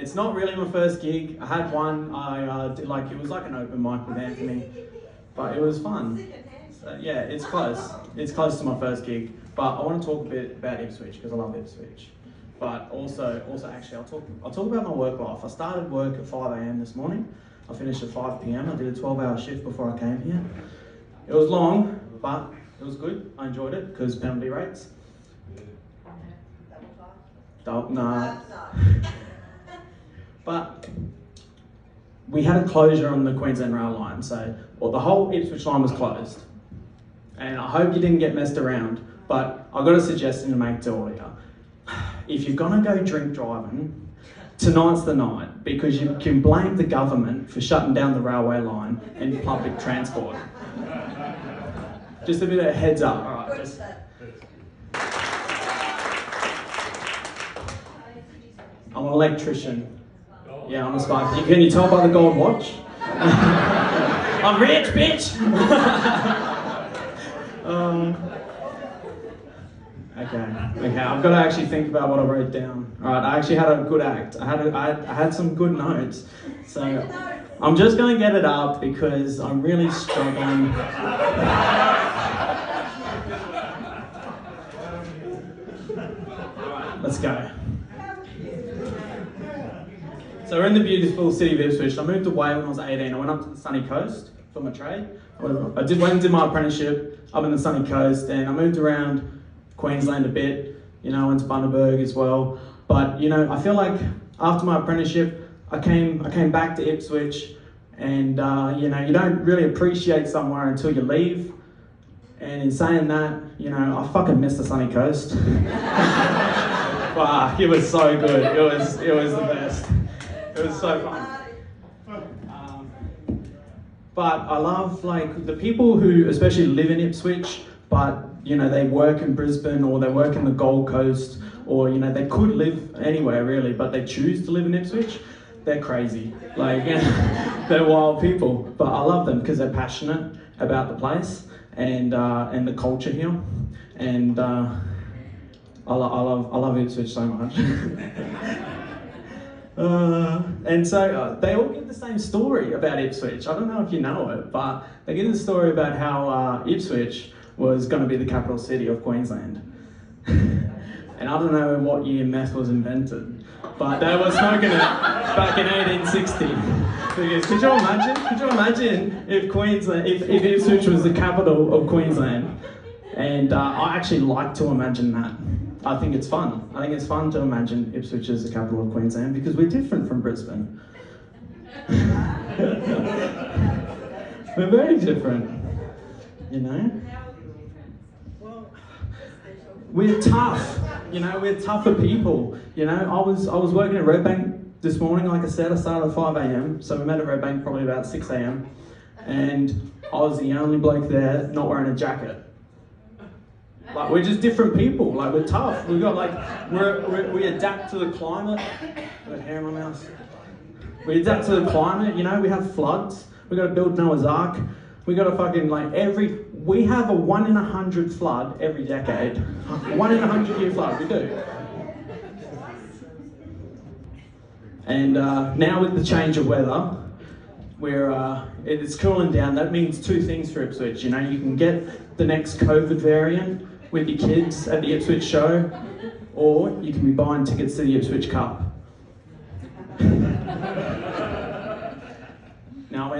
It's not really my first gig. I had one, I did like, it was like an open mic with Anthony, but it was fun. So yeah, it's close. It's close to my first gig, but I want to talk a bit about Ipswich because I love Ipswich. But also actually, I'll talk about my work life. I started work at 5 AM this morning. I finished at 5 PM. I did a 12-hour shift before I came here. It was long, but it was good. I enjoyed it because penalty rates. No. But we had a closure on the Queensland Rail line, so the whole Ipswich line was closed. And I hope you didn't get messed around, but I've got a suggestion to make to all of you. If you're gonna go drink driving, tonight's the night, because you can blame the government for shutting down the railway line and public transport. Just a bit of a heads up. All right, just... I'm an electrician. Yeah, I'm a spy. Can you tell by the gold watch? I'm rich, bitch! Okay, I've got to actually think about what I wrote down. All right, I actually had a good act. I had some good notes. So I'm just going to get it up because I'm really struggling. All right, let's go. So we're in the beautiful city of Ipswich. I moved away when I was 18. I went up to the sunny coast for my trade. Went and did my apprenticeship up in the sunny coast, and I moved around Queensland a bit. You know, I went to Bundaberg as well. But you know, I feel like after my apprenticeship, I came back to Ipswich, and you know, you don't really appreciate somewhere until you leave. And in saying that, you know, I fucking miss the sunny coast. Wow, it was so good. It was the best. It was so fun. But I love like the people who especially live in Ipswich, but you know, they work in Brisbane or they work in the Gold Coast, or you know, they could live anywhere really, but they choose to live in Ipswich. They're crazy. Like, they're wild people. But I love them because they're passionate about the place and the culture here. And I love Ipswich so much. And so they all give the same story about Ipswich. I don't know if you know it, but they give the story about how Ipswich was going to be the capital city of Queensland. And I don't know in what year meth was invented, but they were smoking it back in 1860. Because could you imagine if Ipswich was the capital of Queensland? And I actually like to imagine that. I think it's fun. I think it's fun to imagine Ipswich as the capital of Queensland because we're different from Brisbane. We're very different, you know? We're tough, you know, we're tougher people. You know, I was working at Redbank this morning, like I said, I started at 5 AM, so we met at Redbank probably about 6 AM, and I was the only bloke there not wearing a jacket. Like, we're just different people, like, we're tough. We've got, like, we adapt to the climate. I've got hair in my mouth. We adapt to the climate, you know, we have floods. We got to build Noah's Ark. We got to fucking, like, we have a 1 in 100 flood every decade. 1 in 100 year flood, we do. And now with the change of weather, it's cooling down. That means two things for Ipswich. You know, you can get the next COVID variant with your kids at the Ipswich show, or you can be buying tickets to the Ipswich Cup. Now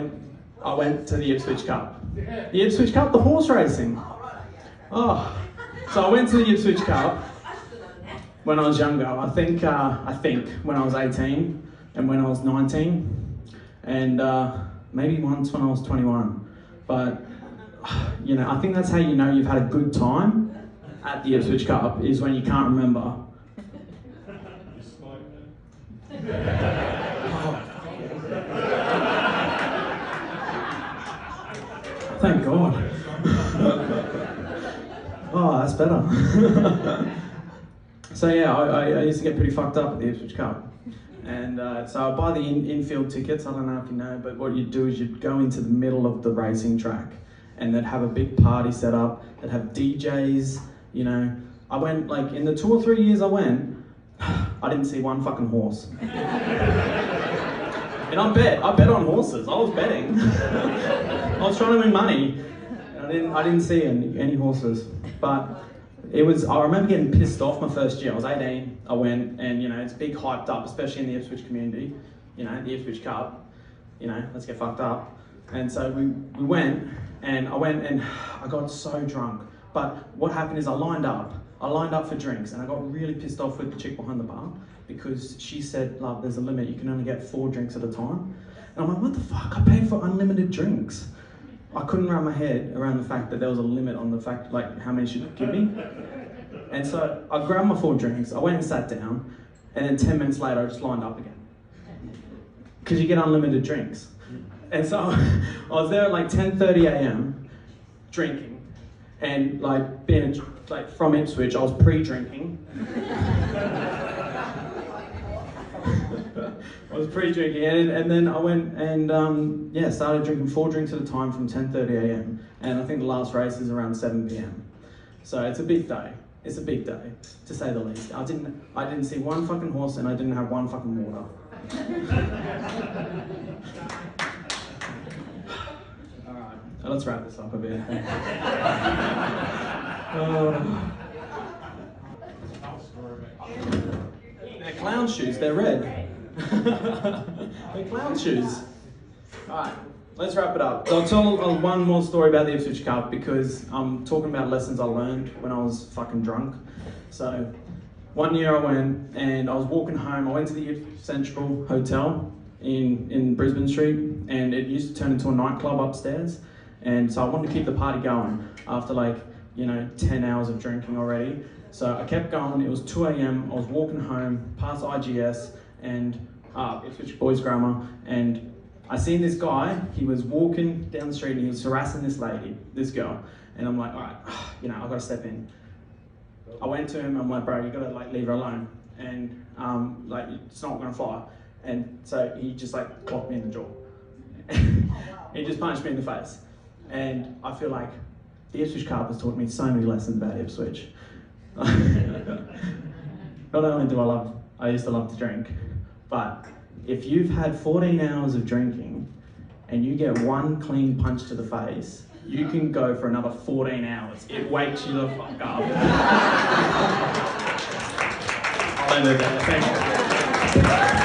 I went to the Ipswich Cup. The Ipswich Cup, the horse racing. Oh, so I went to the Ipswich Cup when I was younger. I think when I was 18 and when I was 19, and maybe once when I was 21. But you know, I think that's how you know you've had a good time at the Ipswich Cup is when you can't remember. Thank God. Oh, that's better. So yeah, I used to get pretty fucked up at the Ipswich Cup. And so I buy the infield tickets, I don't know if you know, but what you'd do is you'd go into the middle of the racing track and they'd have a big party set up, they'd have DJs, you know. I went, like, in the 2 or 3 years I went, I didn't see one fucking horse. And I bet on horses. I was betting. I was trying to win money. And I didn't see any horses. But I remember getting pissed off my first year. I was 18, I went, and it's big hyped up, especially in the Ipswich community, the Ipswich Cup, let's get fucked up. And so we went, and I got so drunk. But what happened is I lined up for drinks, and I got really pissed off with the chick behind the bar because she said, love, there's a limit, you can only get 4 drinks at a time. And I'm like, what the fuck, I paid for unlimited drinks. I couldn't wrap my head around the fact that there was a limit on the fact, like, how many she could give me. And so I grabbed my 4 drinks, I went and sat down, and then 10 minutes later I just lined up again. Because you get unlimited drinks. And so I was there at like 10:30 a.m. drinking, and like being from Ipswich, I was pre-drinking. I was pre-drinking, and then I went and started drinking 4 drinks at a time from 10:30 a.m. and I think the last race is around 7 p.m. So it's a big day. It's a big day, to say the least. I didn't see one fucking horse, and I didn't have one fucking water. All right, let's wrap this up a bit. They're clown shoes. They're red. They're clown shoes. All right, let's wrap it up. I'll tell one more story about the Ipswich Cup because I'm talking about lessons I learned when I was fucking drunk. So one year I went and I was walking home. I went to the Ipswich Central Hotel in Brisbane Street, and it used to turn into a nightclub upstairs. And so I wanted to keep the party going after 10 hours of drinking already. So I kept going. It was 2 a.m. I was walking home past IGS and Ipswich Boys Grammar, and I seen this guy. He was walking down the street and he was harassing this girl. And I'm like, all right, I've got to step in. I went to him. I'm like, bro, you got to leave her alone, and it's not gonna fly. And so he just clocked me in the jaw. He just punched me in the face. And I feel like the Ipswich Cup has taught me so many lessons about Ipswich. Not only do I used to love to drink, but if you've had 14 hours of drinking and you get one clean punch to the face, you can go for another 14 hours. It wakes you the fuck up. I'll end it there. Thank you.